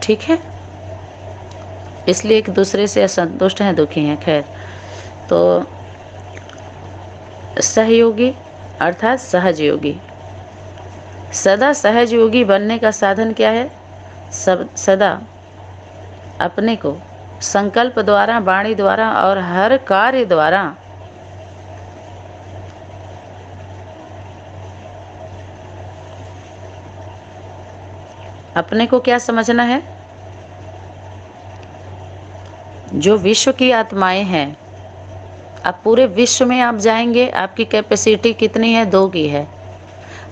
ठीक है, इसलिए एक दूसरे से असंतुष्ट हैं, दुखी हैं। खैर, तो सहयोगी अर्थात सहज योगी। सदा सहज योगी बनने का साधन क्या है? सदा अपने को संकल्प द्वारा, वाणी द्वारा और हर कार्य द्वारा अपने को क्या समझना है? जो विश्व की आत्माएं हैं, अब पूरे विश्व में आप जाएंगे, आपकी कैपेसिटी कितनी है? 2 की है।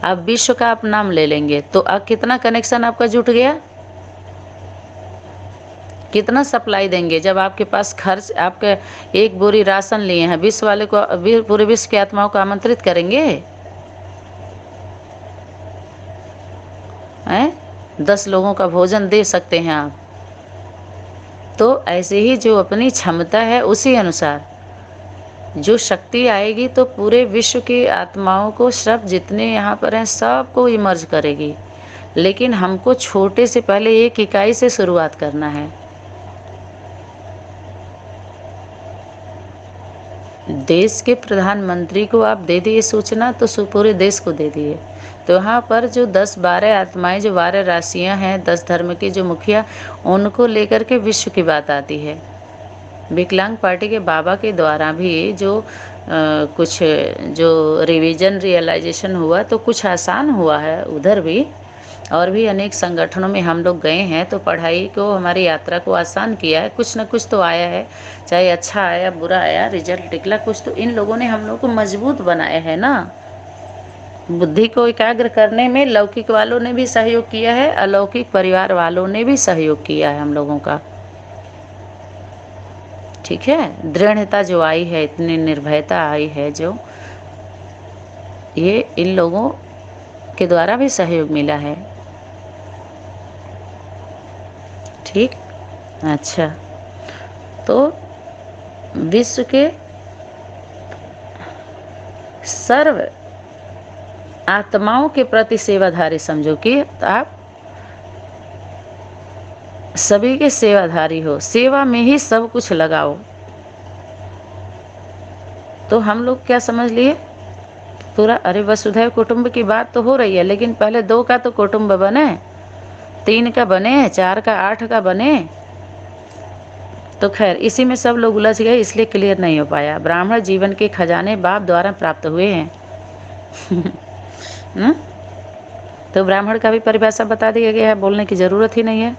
अब विश्व का आप नाम ले लेंगे तो अब कितना कनेक्शन आपका जुट गया? कितना सप्लाई देंगे? जब आपके पास खर्च, आपके 1 बोरी राशन लिए हैं, विश्व वाले को, पूरे विश्व की आत्माओं को आमंत्रित करेंगे हैं? 10 लोगों का भोजन दे सकते हैं आप। तो ऐसे ही जो अपनी क्षमता है उसी अनुसार जो शक्ति आएगी तो पूरे विश्व की आत्माओं को, सब जितने यहाँ पर हैं सबको इमर्ज करेगी। लेकिन हमको छोटे से पहले 1 इकाई से शुरुआत करना है। देश के प्रधानमंत्री को आप दे दिए सूचना तो पूरे देश को दे दिए। तो यहाँ पर जो 10-12 आत्माएं, जो 12 राशियाँ हैं, 10 धर्म के जो मुखिया, उनको लेकर के विश्व की बात आती है। विकलांग पार्टी के बाबा के द्वारा भी जो कुछ जो रिवीजन रियलाइजेशन हुआ तो कुछ आसान हुआ है उधर भी, और भी अनेक संगठनों में हम लोग गए हैं तो पढ़ाई को, हमारी यात्रा को आसान किया है। कुछ न कुछ तो आया है, चाहे अच्छा आया बुरा आया, रिजल्ट निकला, कुछ तो इन लोगों ने हम लोग को मजबूत बनाया है ना। बुद्धि को एकाग्र करने में लौकिक वालों ने भी सहयोग किया है, अलौकिक परिवार वालों ने भी सहयोग किया है हम लोगों का। ठीक है, दृढ़ता जो आई है, इतनी निर्भयता आई है, जो ये इन लोगों के द्वारा भी सहयोग मिला है। ठीक, अच्छा, तो विश्व के सर्व आत्माओं के प्रति सेवाधारी समझो कि आप सभी के सेवाधारी हो, सेवा में ही सब कुछ लगाओ। तो हम लोग क्या समझ लिए पूरा, अरे वसुधैव कुटुंब की बात तो हो रही है, लेकिन पहले 2 का तो कुटुंब बने, 3 का बने, 4 का, 8 का बने। तो खैर इसी में सब लोग उलझ गए, इसलिए क्लियर नहीं हो पाया। ब्राह्मण जीवन के खजाने बाप द्वारा प्राप्त हुए हैं। तो ब्राह्मण का भी परिभाषा बता दिया गया है, बोलने की जरूरत ही नहीं है।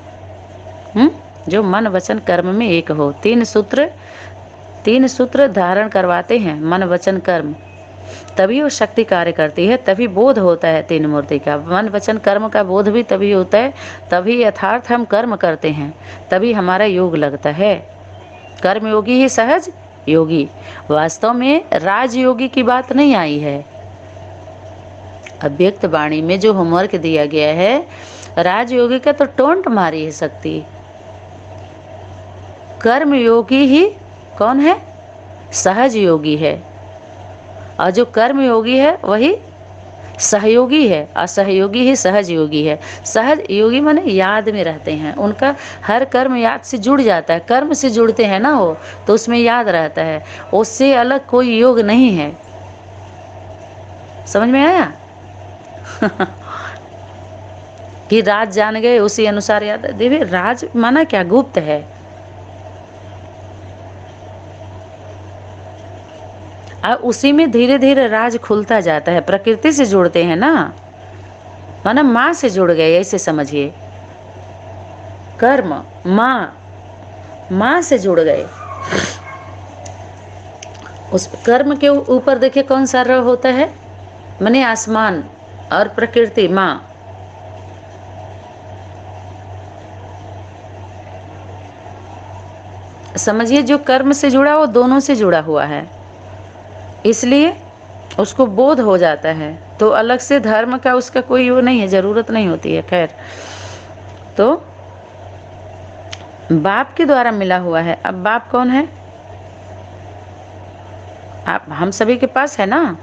जो मन वचन कर्म में एक हो। 3 सूत्र धारण करवाते हैं, मन वचन कर्म, तभी वो शक्ति कार्य करती है, तभी बोध होता है 3 मूर्ति का। मन वचन कर्म का बोध भी तभी होता है, तभी यथार्थ हम कर्म करते हैं, तभी हमारा योग लगता है। कर्म योगी ही सहज योगी। वास्तव में राजयोगी की बात नहीं आई है। अव्यक्त वाणी में जो होमवर्क दिया गया है, राजयोगी का तो टोंट मारी है शक्ति। कर्म योगी ही कौन है? सहज योगी है। और जो कर्म योगी है वही सहयोगी है, असहयोगी ही सहज योगी है। सहज योगी माने याद में रहते हैं, उनका हर कर्म याद से जुड़ जाता है। कर्म से जुड़ते हैं ना वो, तो उसमें याद रहता है, उससे अलग कोई योग नहीं है। समझ में आया? कि राज जान गए उसी अनुसार याद। देखिए, राज माना क्या? गुप्त है। और उसी में धीरे धीरे राज खुलता जाता है। प्रकृति से जुड़ते हैं ना, माना माँ से जुड़ गए, ऐसे समझिए। कर्म माँ से जुड़ गए। उस कर्म के ऊपर देखिए कौन सा रह होता है, माने आसमान और प्रकृति, माँ। समझिए, जो कर्म से जुड़ा वो दोनों से जुड़ा हुआ है, इसलिए उसको बोध हो जाता है। तो अलग से धर्म का उसका कोई वो नहीं है, जरूरत नहीं होती है। खैर, तो बाप के द्वारा मिला हुआ है। अब बाप कौन है? आप हम सभी के पास है ना।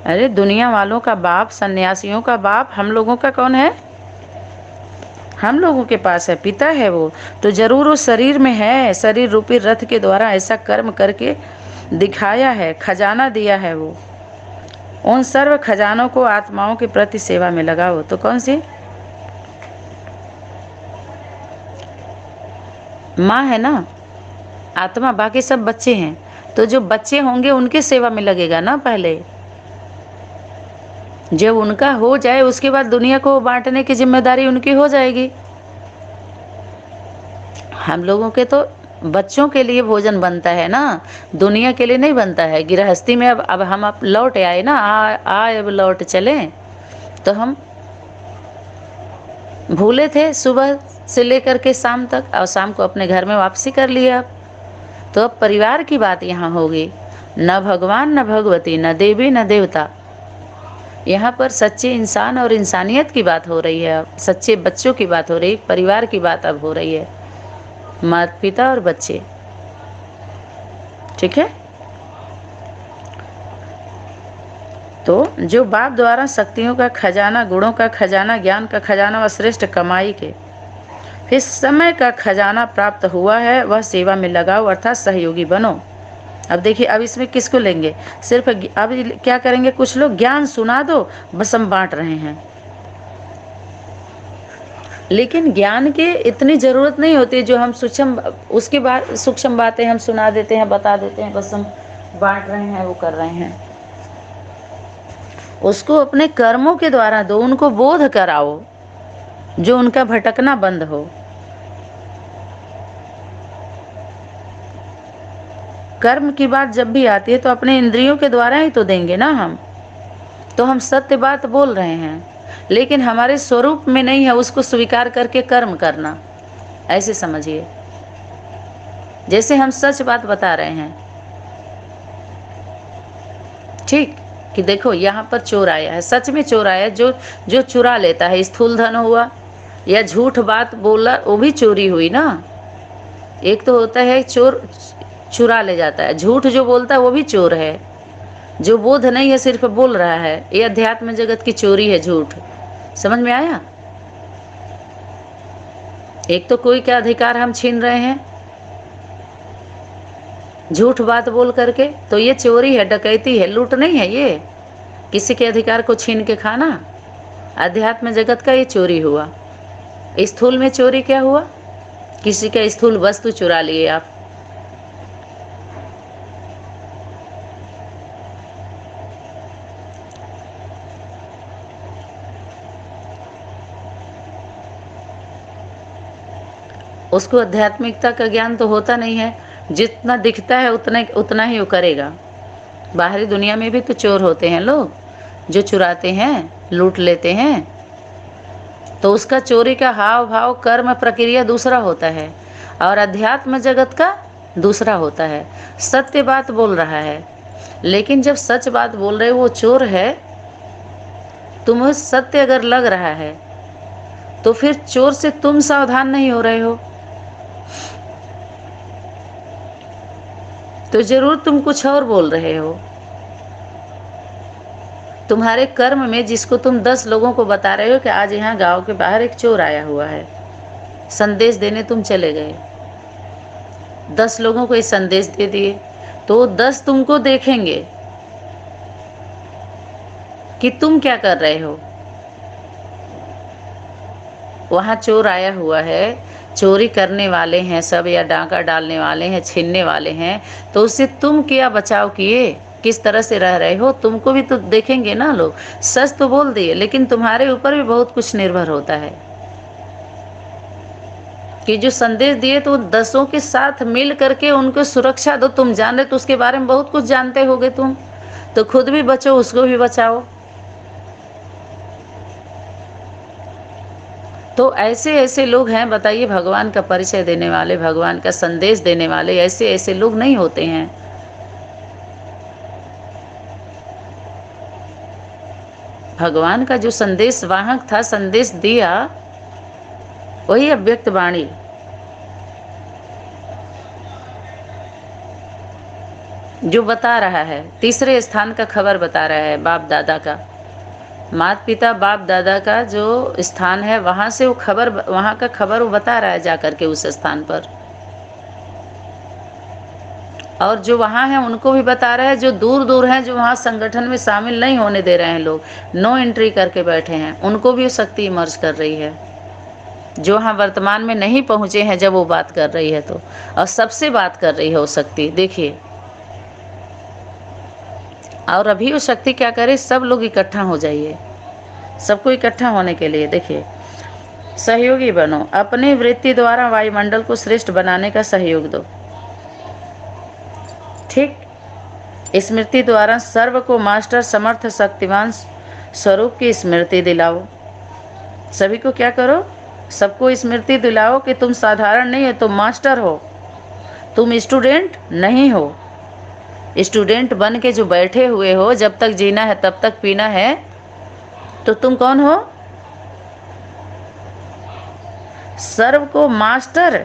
अरे दुनिया वालों का बाप, सन्यासियों का बाप, हम लोगों का कौन है? हम लोगों के पास है, पिता है वो, तो जरूर वो शरीर में है, शरीर रूपी रथ के द्वारा ऐसा कर्म करके दिखाया है, खजाना दिया है वो। उन सर्व खजानों को आत्माओं के प्रति सेवा में लगाओ। तो कौन सी माँ है ना, आत्मा, बाकी सब बच्चे हैं, तो जो बच्चे होंगे उनके सेवा में लगेगा ना पहले। जब उनका हो जाए उसके बाद दुनिया को बांटने की जिम्मेदारी उनकी हो जाएगी। हम लोगों के तो बच्चों के लिए भोजन बनता है ना, दुनिया के लिए नहीं बनता है। गृहस्थी में अब हम लौट आए ना, अब लौट चले, तो हम भूले थे सुबह से लेकर के शाम तक, और शाम को अपने घर में वापसी कर लिया। तो अब परिवार की बात यहाँ होगी, न भगवान न भगवती, न देवी न देवता। यहाँ पर सच्चे इंसान और इंसानियत की बात हो रही है, अब सच्चे बच्चों की बात हो रही है, परिवार की बात अब हो रही है, माता पिता और बच्चे। ठीक है। तो जो बाप द्वारा शक्तियों का खजाना, गुणों का खजाना, ज्ञान का खजाना व श्रेष्ठ कमाई के फिर समय का खजाना प्राप्त हुआ है, वह सेवा में लगाओ, अर्थात सहयोगी बनो। अब देखिए, अब इसमें किसको लेंगे? सिर्फ अब क्या करेंगे, कुछ लोग ज्ञान सुना दो, बस हम बांट रहे हैं। लेकिन ज्ञान की इतनी ज़रूरत नहीं होती जो हम सूक्ष्म, उसके बाद सूक्ष्म बातें हम सुना देते हैं, बता देते हैं, बस हम बांट रहे हैं, वो कर रहे हैं। उसको अपने कर्मों के द्वारा दो, उनको बोध कराओ, जो उनका भटकना बंद हो। कर्म की बात जब भी आती है तो अपने इंद्रियों के द्वारा ही तो देंगे ना हम। तो हम सत्य बात बोल रहे हैं, लेकिन हमारे स्वरूप में नहीं है उसको स्वीकार करके कर्म करना। ऐसे समझिए, जैसे हम सच बात बता रहे हैं, ठीक, कि देखो यहाँ पर चोर आया है, सच में चोर आया है। जो चुरा लेता है, स्थूल धन हुआ या झूठ बात बोला, वो भी चोरी हुई ना। एक तो होता है चोर चुरा ले जाता है, झूठ जो बोलता है वो भी चोर है। जो बोध नहीं है, सिर्फ बोल रहा है, ये अध्यात्म जगत की चोरी है, झूठ। समझ में आया? एक तो कोई क्या अधिकार हम छीन रहे हैं झूठ बात बोल करके, तो ये चोरी है, डकैती है, लूट नहीं है ये। किसी के अधिकार को छीन के खाना, अध्यात्म जगत का ये चोरी हुआ। स्थूल में चोरी क्या हुआ? किसी का स्थूल वस्तु चुरा लिए आप। उसको आध्यात्मिकता का ज्ञान तो होता नहीं है, जितना दिखता है उतना ही वो करेगा। बाहरी दुनिया में भी तो चोर होते हैं लोग, जो चुराते हैं, लूट लेते हैं, तो उसका चोरी का हाव भाव, कर्म, प्रक्रिया दूसरा होता है, और अध्यात्म जगत का दूसरा होता है। सत्य बात बोल रहा है, लेकिन जब सच बात बोल रहे वो चोर है, तुम्हें सत्य अगर लग रहा है तो फिर चोर से तुम सावधान नहीं हो रहे हो, तो जरूर तुम कुछ और बोल रहे हो। तुम्हारे कर्म में, जिसको तुम 10 लोगों को बता रहे हो कि आज यहाँ गांव के बाहर एक चोर आया हुआ है, संदेश देने तुम चले गए, 10 लोगों को ये संदेश दे दिए, तो 10 तुमको देखेंगे कि तुम क्या कर रहे हो। वहाँ चोर आया हुआ है, चोरी करने वाले हैं सब, या डांका डालने वाले हैं, छीनने वाले हैं, तो उससे तुम क्या बचाव किए, किस तरह से रह रहे हो, तुमको भी तो देखेंगे ना लोग। सच तो बोल दिए, लेकिन तुम्हारे ऊपर भी बहुत कुछ निर्भर होता है कि जो संदेश दिए तो 10 के साथ मिल करके उनको सुरक्षा दो। तुम जान रहे तो उसके बारे में बहुत कुछ जानते होगे तुम, तो खुद भी बचो, उसको भी बचाओ। तो ऐसे ऐसे लोग हैं, बताइए, भगवान का परिचय देने वाले, भगवान का संदेश देने वाले, ऐसे ऐसे लोग नहीं होते हैं। भगवान का जो संदेश वाहक था, संदेश दिया, वही अव्यक्त वाणी। जो बता रहा है, तीसरे स्थान का खबर बता रहा है बाप दादा का, माता पिता बाप दादा का जो स्थान है वहां से वो खबर, वहां का खबर वो बता रहा है जाकर के उस स्थान पर, और जो वहां है उनको भी बता रहा है। जो दूर दूर हैं, जो वहां संगठन में शामिल नहीं होने दे रहे हैं लोग, नो एंट्री करके बैठे हैं, उनको भी शक्ति इमर्ज कर रही है। जो वहाँ वर्तमान में नहीं पहुंचे हैं जब वो बात कर रही है तो, और सबसे बात कर रही है वो शक्ति, देखिए। और अभी वो शक्ति क्या करे, सब लोग इकट्ठा हो जाइए, सबको इकट्ठा होने के लिए देखिए, सहयोगी बनो, अपनी वृत्ति द्वारा वायुमंडल को श्रेष्ठ बनाने का सहयोग दो। ठीक, स्मृति द्वारा सर्व को मास्टर समर्थ शक्तिवान स्वरूप की स्मृति दिलाओ। सभी को क्या करो, सबको स्मृति दिलाओ कि तुम साधारण नहीं हो, तुम मास्टर हो, तुम स्टूडेंट नहीं हो। स्टूडेंट बन के जो बैठे हुए हो, जब तक जीना है तब तक पीना है, तो तुम कौन हो, सर्व को मास्टर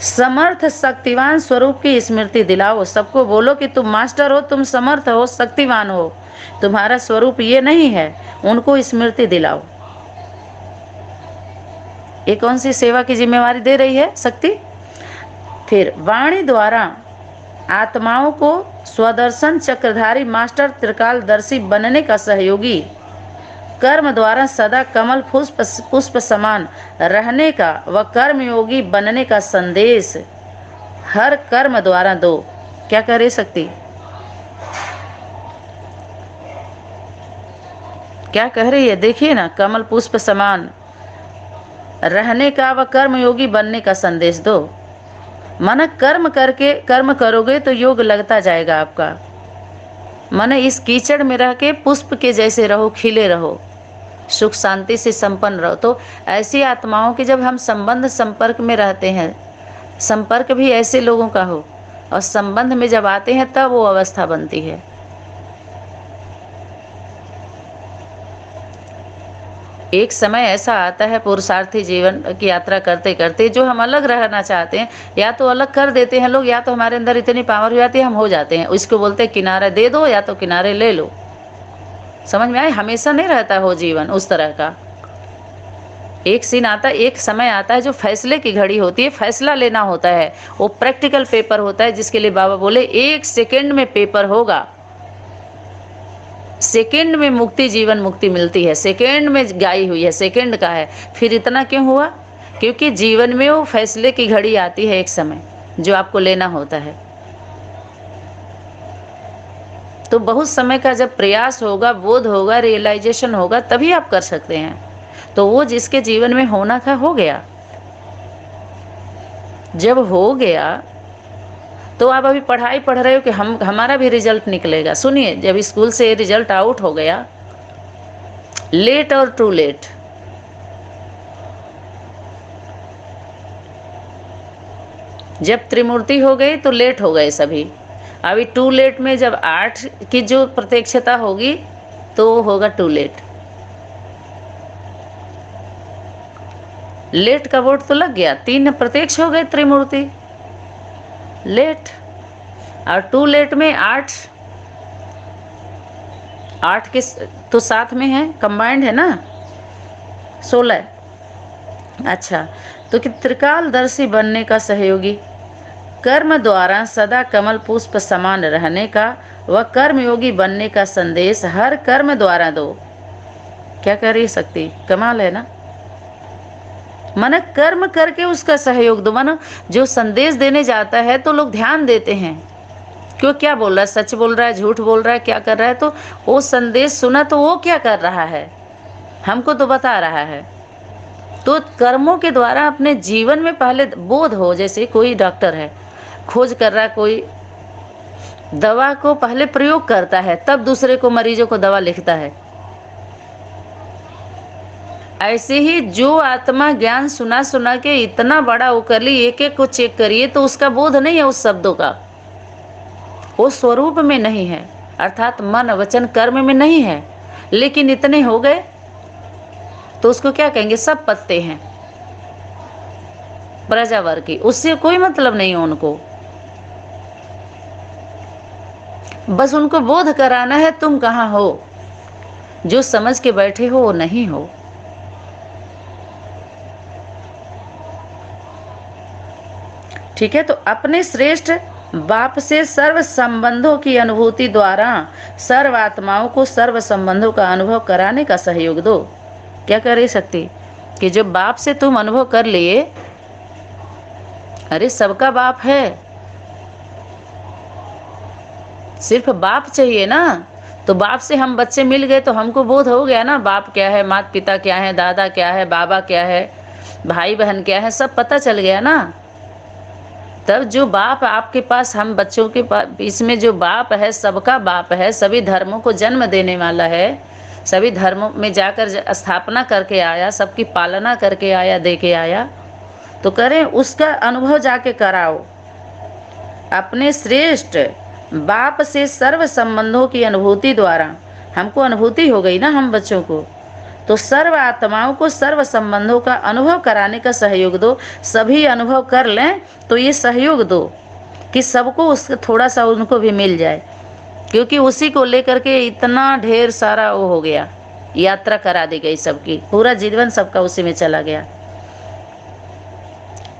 समर्थ शक्तिवान स्वरूप की स्मृति दिलाओ। सबको बोलो कि तुम मास्टर हो, तुम समर्थ हो, शक्तिवान हो, तुम्हारा स्वरूप ये नहीं है, उनको स्मृति दिलाओ। ये कौन सी सेवा की जिम्मेवारी दे रही है शक्ति। फिर वाणी द्वारा आत्माओं को स्वदर्शन चक्रधारी मास्टर त्रिकालदर्शी बनने का सहयोगी, कर्म द्वारा सदा कमल पुष्प समान रहने का व कर्मयोगी बनने का संदेश हर कर्म द्वारा दो। क्या करे शक्ति, क्या कह रही है, देखिए ना, कमल पुष्प समान रहने का व कर्मयोगी बनने का संदेश दो। माना कर्म करोगे तो योग लगता जाएगा आपका। माना इस कीचड़ में रह के पुष्प के जैसे रहो, खिले रहो, सुख शांति से संपन्न रहो। तो ऐसी आत्माओं के जब हम संबंध संपर्क में रहते हैं, संपर्क भी ऐसे लोगों का हो, और संबंध में जब आते हैं तब वो अवस्था बनती है। एक समय ऐसा आता है पुरुषार्थी जीवन की यात्रा करते करते, जो हम अलग रहना चाहते हैं, या तो अलग कर देते हैं लोग, या तो हमारे अंदर इतनी पावर हो जाती है हम हो जाते हैं। उसको बोलते हैं किनारा दे दो या तो किनारे ले लो। समझ में आए, हमेशा नहीं रहता हो जीवन उस तरह का। एक सीन आता है, एक समय आता है जो फैसले की घड़ी होती है, फैसला लेना होता है, वो प्रैक्टिकल पेपर होता है, जिसके लिए बाबा बोले 1 सेकेंड में पेपर होगा। सेकेंड में मुक्ति, जीवन मुक्ति मिलती है, सेकेंड में गाई हुई है, सेकेंड का है। फिर इतना क्यों हुआ, क्योंकि जीवन में वो फैसले की घड़ी आती है, एक समय जो आपको लेना होता है। तो बहुत समय का जब प्रयास होगा, बोध होगा, रियलाइजेशन होगा, तभी आप कर सकते हैं। तो वो जिसके जीवन में होना था हो गया। जब हो गया तो आप अभी पढ़ाई पढ़ रहे हो कि हमारा भी रिजल्ट निकलेगा। सुनिए, जब स्कूल से रिजल्ट आउट हो गया, लेट और टू लेट, जब त्रिमूर्ति हो गई तो लेट हो गए सभी। अभी टू लेट में जब 8 की जो प्रत्यक्षता होगी तो होगा टू लेट। लेट का वोट तो लग गया, 3 प्रत्यक्ष हो गए त्रिमूर्ति, लेट। और टू लेट में 8 के तो साथ में है, कंबाइंड है ना, 16। अच्छा, तो कि त्रिकालदर्शी बनने का सहयोगी, कर्म द्वारा सदा कमल पुष्प समान रहने का व कर्मयोगी बनने का संदेश हर कर्म द्वारा दो। क्या कर रही शक्ति, कमाल है ना। माना कर्म करके उसका सहयोग दो। माना जो संदेश देने जाता है तो लोग ध्यान देते हैं, क्यों, क्या बोल रहा है, सच बोल रहा है, झूठ बोल रहा है, क्या कर रहा है। तो वो संदेश सुना तो वो क्या कर रहा है, हमको तो बता रहा है। तो कर्मों के द्वारा अपने जीवन में पहले बोध हो। जैसे कोई डॉक्टर है, खोज कर रहा है, कोई दवा को पहले प्रयोग करता है, तब दूसरे को, मरीजों को दवा लिखता है। ऐसे ही जो आत्मा ज्ञान सुना सुना के इतना बड़ा वो कर ली, एक एक को चेक करिए तो उसका बोध नहीं है उस शब्दों का, वो स्वरूप में नहीं है, अर्थात मन वचन कर्म में नहीं है, लेकिन इतने हो गए तो उसको क्या कहेंगे, सब पत्ते हैं प्रजावर की, उससे कोई मतलब नहीं है उनको। बस उनको बोध कराना है तुम कहाँ हो, जो समझ के बैठे हो वो नहीं हो। ठीक है, तो अपने श्रेष्ठ बाप से सर्व संबंधों की अनुभूति द्वारा सर्व आत्माओं को सर्व संबंधों का अनुभव कराने का सहयोग दो। क्या कर सकती कि जब बाप से तुम अनुभव कर लिए, अरे सबका बाप है, सिर्फ बाप चाहिए ना। तो बाप से हम बच्चे मिल गए तो हमको बोध हो गया ना, बाप क्या है, माता पिता क्या है, दादा क्या है, बाबा क्या है, भाई बहन क्या है, सब पता चल गया ना। तब जो बाप आपके पास, हम बच्चों के पास, इसमें जो बाप है सबका बाप है, सभी धर्मों को जन्म देने वाला है, सभी धर्मों में जाकर स्थापना करके आया, सबकी पालना करके आया, दे के आया, तो करें उसका अनुभव जाके कराओ। अपने श्रेष्ठ बाप से सर्व संबंधों की अनुभूति द्वारा, हमको अनुभूति हो गई ना हम बच्चों को, तो सर्व आत्माओं को सर्व संबंधों का अनुभव कराने का सहयोग दो। सभी अनुभव कर लें तो ये सहयोग दो कि सबको उसका थोड़ा सा उनको भी मिल जाए, क्योंकि उसी को लेकर के इतना ढेर सारा वो हो गया, यात्रा करा दी गई सबकी, पूरा जीवन सबका उसी में चला गया।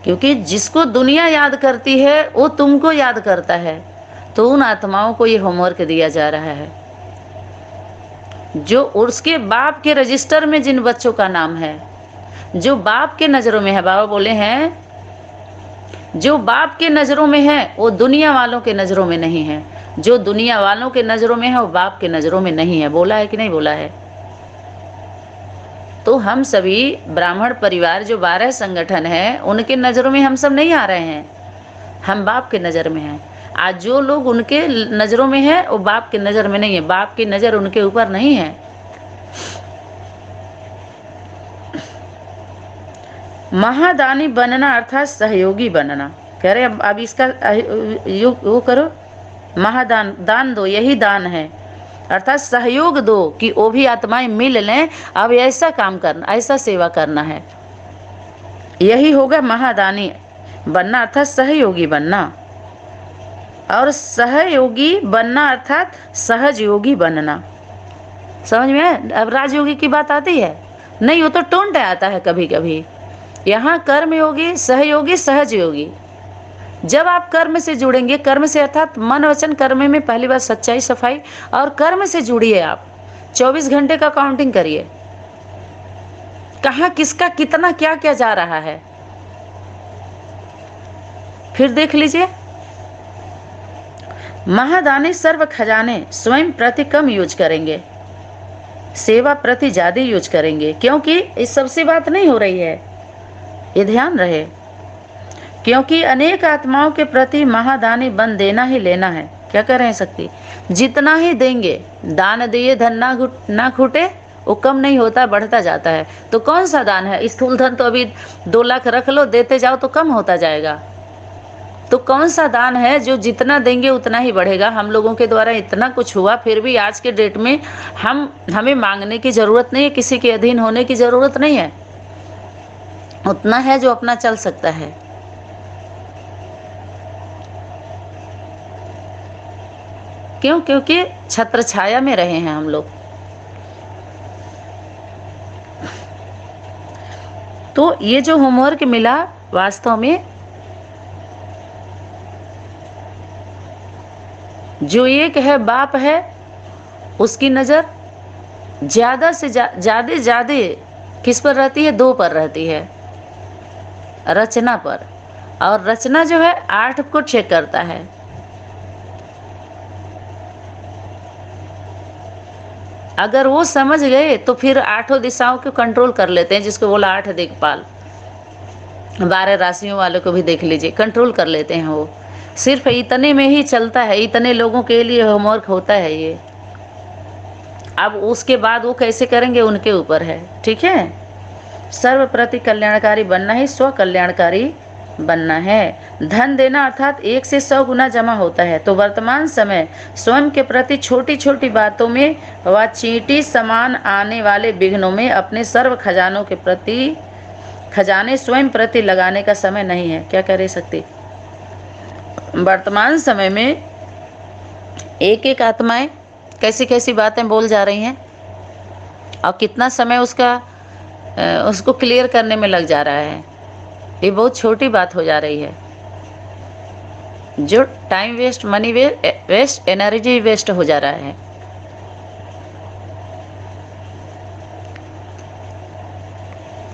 क्योंकि जिसको दुनिया याद करती है वो तुमको याद करता है, तो उन आत्माओं को ये होमवर्क दिया जा रहा है। जो उसके बाप के रजिस्टर में जिन बच्चों का नाम है, जो बाप के नजरों में है, बाबा बोले हैं जो बाप के नजरों में है वो दुनिया वालों के नजरों में नहीं है, जो दुनिया वालों के नजरों में है वो बाप के नजरों में नहीं है। बोला है कि नहीं बोला है? तो हम सभी ब्राह्मण परिवार जो 12 संगठन है उनके नजरों में हम सब नहीं आ रहे हैं, हम बाप के नजर में हैं। आज जो लोग उनके नजरों में है वो बाप के नजर में नहीं है, बाप की नजर उनके ऊपर नहीं है। महादानी बनना अर्थात सहयोगी बनना। कह रहे अब इसका वो करो, महादान, दान दो, यही दान है, अर्थात सहयोग दो कि वो भी आत्माएं मिल लें। अब ऐसा काम करना, ऐसा सेवा करना है, यही होगा महादानी बनना अर्थात सहयोगी बनना। और सहयोगी बनना अर्थात सहज योगी बनना। समझ में? अब राजयोगी की बात आती है नहीं, वो तो टोंट आता है कभी कभी। यहाँ कर्म योगी, सहयोगी, सहज योगी। जब आप कर्म से जुड़ेंगे, कर्म से अर्थात मन वचन कर्म में पहली बार सच्चाई सफाई और कर्म से जुड़िए। आप 24 घंटे का काउंटिंग करिए, कहाँ किसका कितना क्या क्या जा रहा है, फिर देख लीजिए। महादानी सर्व खजाने स्वयं प्रति कम यूज करेंगे, सेवा प्रति ज्यादा यूज करेंगे, क्योंकि इस सबसे बात नहीं हो रही है, ये ध्यान रहे। क्योंकि अनेक आत्माओं के प्रति महादानी बन देना ही लेना है। क्या कर रहे हैं शक्ति? जितना ही देंगे, दान दिए धन ना घुटे, वो कम नहीं होता, बढ़ता जाता है। तो कौन सा दान है? स्थूल धन तो अभी 2 लाख रख लो, देते जाओ तो कम होता जाएगा। तो कौन सा दान है जो जितना देंगे उतना ही बढ़ेगा? हम लोगों के द्वारा इतना कुछ हुआ, फिर भी आज के डेट में हमें मांगने की जरूरत नहीं है, किसी के अधीन होने की जरूरत नहीं है। उतना है जो अपना चल सकता है। क्यों? क्योंकि छत्र छाया में रहे हैं हम लोग। तो ये जो होमवर्क मिला वास्तव में, जो एक है बाप है, उसकी नजर ज्यादा से ज्यादा किस पर रहती है? 2 पर रहती है, रचना पर। और रचना जो है 8 को चेक करता है। अगर वो समझ गए तो फिर 8 दिशाओं को कंट्रोल कर लेते हैं, जिसको बोला 8 दिक्पाल। 12 राशियों वालों को भी देख लीजिए, कंट्रोल कर लेते हैं वो। सिर्फ इतने में ही चलता है, इतने लोगों के लिए होमवर्क होता है ये। अब उसके बाद वो कैसे करेंगे उनके ऊपर है। ठीक है, सर्व प्रति कल्याणकारी बनना ही स्व कल्याणकारी बनना है। धन देना अर्थात 1 से 100 गुना जमा होता है। तो वर्तमान समय स्वयं के प्रति छोटी छोटी बातों में व चींटी समान आने वाले विघ्नों में अपने सर्व खजानों के प्रति खजाने स्वयं प्रति लगाने का समय नहीं है। क्या कर सकती? वर्तमान समय में एक एक आत्माएं कैसी कैसी बातें बोल जा रही हैं। और कितना समय उसको क्लियर करने में लग जा रहा है। ये बहुत छोटी बात हो जा रही है। जो time waste, money waste, energy waste हो जा रहा है।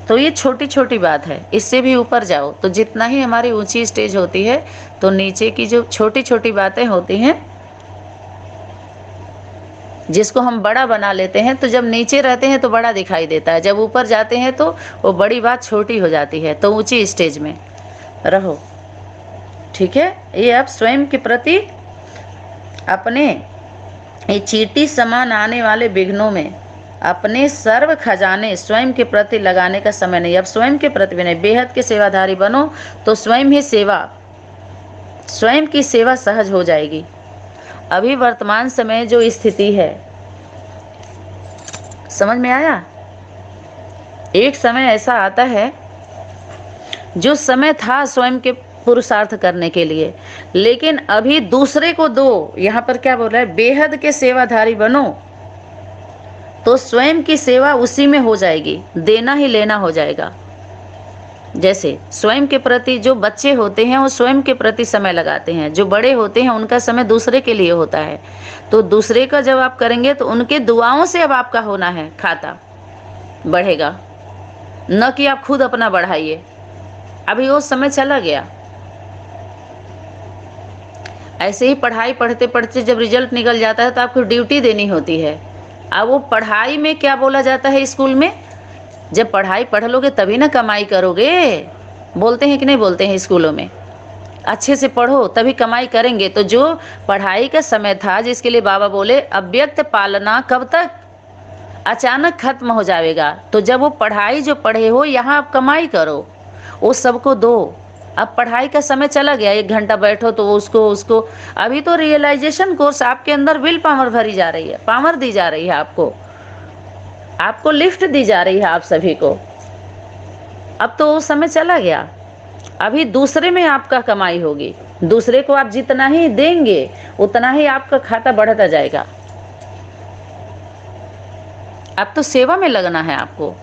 तो ये छोटी छोटी बात है। इससे भी ऊपर जाओ तो जितना ही हमारी ऊंची स्टेज होती है, तो नीचे की जो छोटी छोटी बातें होती हैं जिसको हम बड़ा बना लेते हैं, तो जब नीचे रहते हैं तो बड़ा दिखाई देता है, जब ऊपर जाते हैं तो वो बड़ी बात छोटी हो जाती है। तो ऊंची स्टेज में रहो, ठीक है। ये आप स्वयं के प्रति अपने ये चींटी समान आने वाले विघ्नों में अपने सर्व खजाने स्वयं के प्रति लगाने का समय नहीं। अब स्वयं के प्रति भी नहीं, बेहद के सेवाधारी बनो तो स्वयं की सेवा सहज हो जाएगी। अभी वर्तमान समय जो स्थिति है, समझ में आया? एक समय ऐसा आता है जो समय था स्वयं के पुरुषार्थ करने के लिए, लेकिन अभी दूसरे को दो। यहां पर क्या बोल रहा है? बेहद के सेवाधारी बनो तो स्वयं की सेवा उसी में हो जाएगी, देना ही लेना हो जाएगा। जैसे स्वयं के प्रति जो बच्चे होते हैं वो स्वयं के प्रति समय लगाते हैं, जो बड़े होते हैं उनका समय दूसरे के लिए होता है। तो दूसरे का जब आप करेंगे तो उनके दुआओं से अब आपका होना है खाता बढ़ेगा, न कि आप खुद अपना बढ़ाइए। अभी वो समय चला गया। ऐसे ही पढ़ाई पढ़ते पढ़ते जब रिजल्ट निकल जाता है तो आपको ड्यूटी देनी होती है। अब वो पढ़ाई में क्या बोला जाता है स्कूल में? जब पढ़ाई पढ़ लोगे तभी ना कमाई करोगे, बोलते हैं कि नहीं बोलते हैं स्कूलों में? अच्छे से पढ़ो तभी कमाई करेंगे। तो जो पढ़ाई का समय था जिसके लिए बाबा बोले अव्यक्त पालना कब तक? अचानक खत्म हो जाएगा। तो जब वो पढ़ाई जो पढ़े हो यहाँ आप कमाई करो, वो सबको दो। अब पढ़ाई का समय चला गया, 1 घंटा बैठो तो उसको अभी तो रियलाइजेशन कोर्स आपके अंदर विल पावर भरी जा रही है, पावर दी जा रही है, आपको लिफ्ट दी जा रही है आप सभी को। अब तो वो समय चला गया। अभी दूसरे में आपका कमाई होगी, दूसरे को आप जितना ही देंगे उतना ही आपका खाता बढ़ता जाएगा। अब तो सेवा में लगना है आपको।